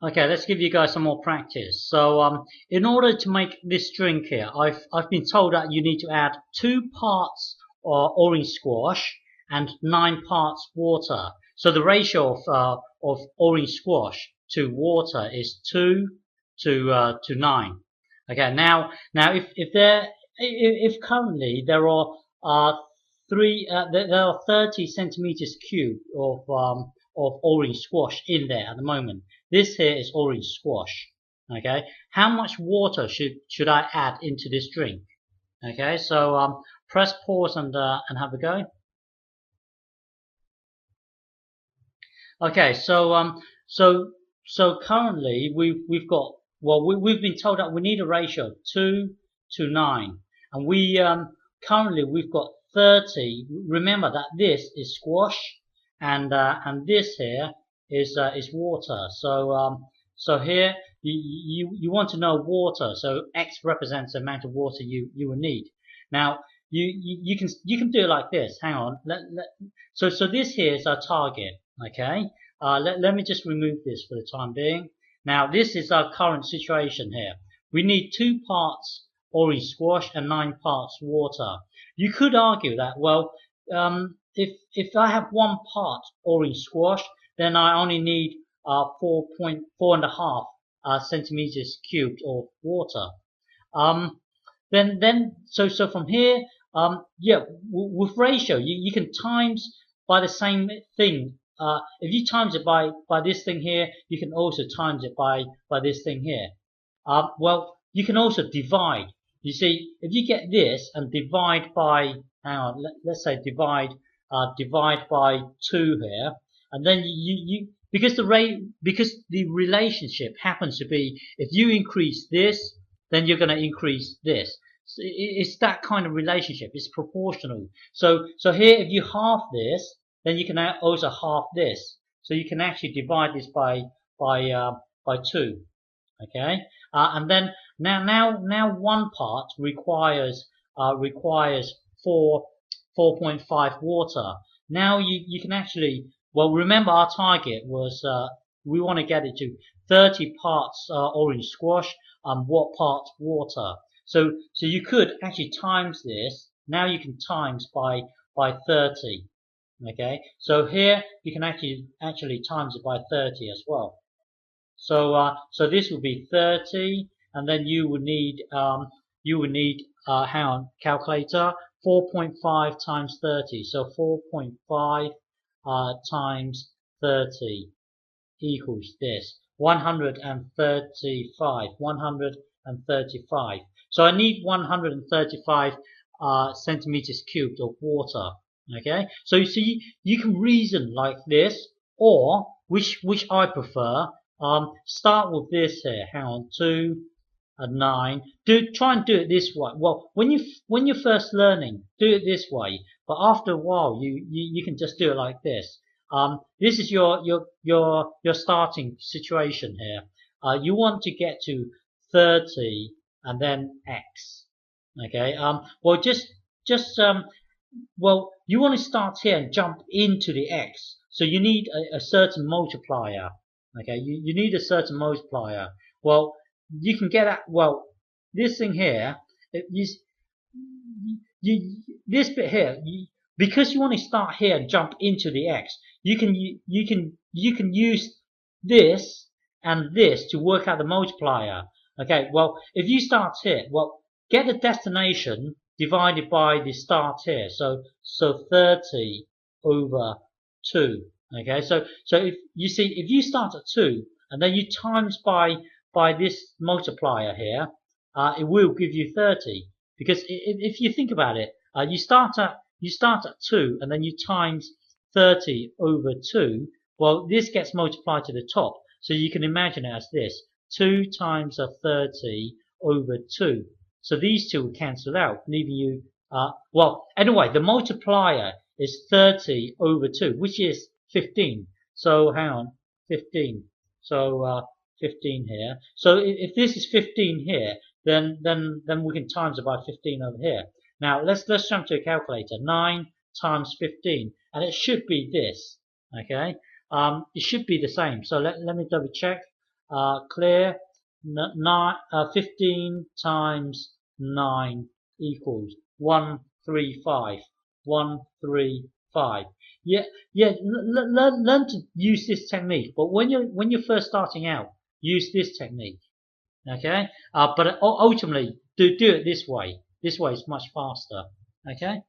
Okay, let's give you guys some more practice. So, in order to make this drink here, I've been told that you need to add 2 parts orange squash and 9 parts water. So the ratio of orange squash to water is 2 to 9. Okay, now if currently there are 30 centimeters cubed of orange squash in there at the moment. This here is orange squash. Okay, how much water should I add into this drink? Okay, so press pause and have a go. Okay, so currently we've got, well, we've been told that we need a ratio of 2 to 9, and currently we've got 30. Remember that this is squash, and this here is water. So here you want to know water. So X represents the amount of water you will need. Now you can do it like this. Hang on. So this here is our target. Okay. Let me just remove this for the time being. Now this is our current situation here. We need 2 parts orange squash and 9 parts water. You could argue that, well, if I have 1 part orange squash, then I only need 4.4 and a half centimeters cubed of water. So from here, yeah, with ratio, you can times by the same thing. If you times it by this thing here, you can also times it by this thing here. Well, you can also divide. You see, if you get this and divide by, hang on, let's say divide by 2 here, and then because the relationship happens to be, if you increase this, then you're going to increase this. So it's that kind of relationship. It's proportional. So here, if you half this, then you can also half this. So you can actually divide this by 2. Okay, and then now 1 part requires 4.5 water. Now you can actually, well, remember our target was we want to get it to 30 parts orange squash and what parts water. So you could actually times this. Now you can times by 30. Okay, so here you can actually times it by 30 as well. So this will be 30, and then you would need hang on, calculator, 4.5 times 30. So 4.5 times 30 equals this, 135. 135. So I need 135 centimeters cubed of water. Okay, so you see, you can reason like this, or which I prefer. Start with this here. Hang on, 2 and 9. Try and do it this way. Well, when you're first learning, do it this way. But after a while, you can just do it like this. This is your starting situation here. You want to get to 30 and then X. Okay. Well, well, you want to start here and jump into the X. So you need a certain multiplier. Okay, you need a certain multiplier. Well, you can get at, well, this thing here, this bit here, because you want to start here and jump into the X, you can use this and this to work out the multiplier. Okay, well, if you start here, well, get the destination divided by the start here. So 30 over 2. Okay, so if you see, if you start at 2 and then you times by this multiplier here, it will give you 30. Because if you think about it, you start at 2 and then you times 30 over 2. Well, this gets multiplied to the top, so you can imagine it as this: 2 times 30 over 2. So these two will cancel out, leaving you, well, anyway, the multiplier is 30 over 2, which is 15. So hang on, 15. So 15 here. So if this is 15 here, then we can times it by 15 over here. Now let's jump to a calculator. 9 times 15, and it should be this. Okay, it should be the same. So let me double check. clear. 15 times 9 equals 135. 135. Yeah, yeah. Learn to use this technique. But when you're first starting out, use this technique. Okay. But ultimately, do it this way. This way is much faster. Okay.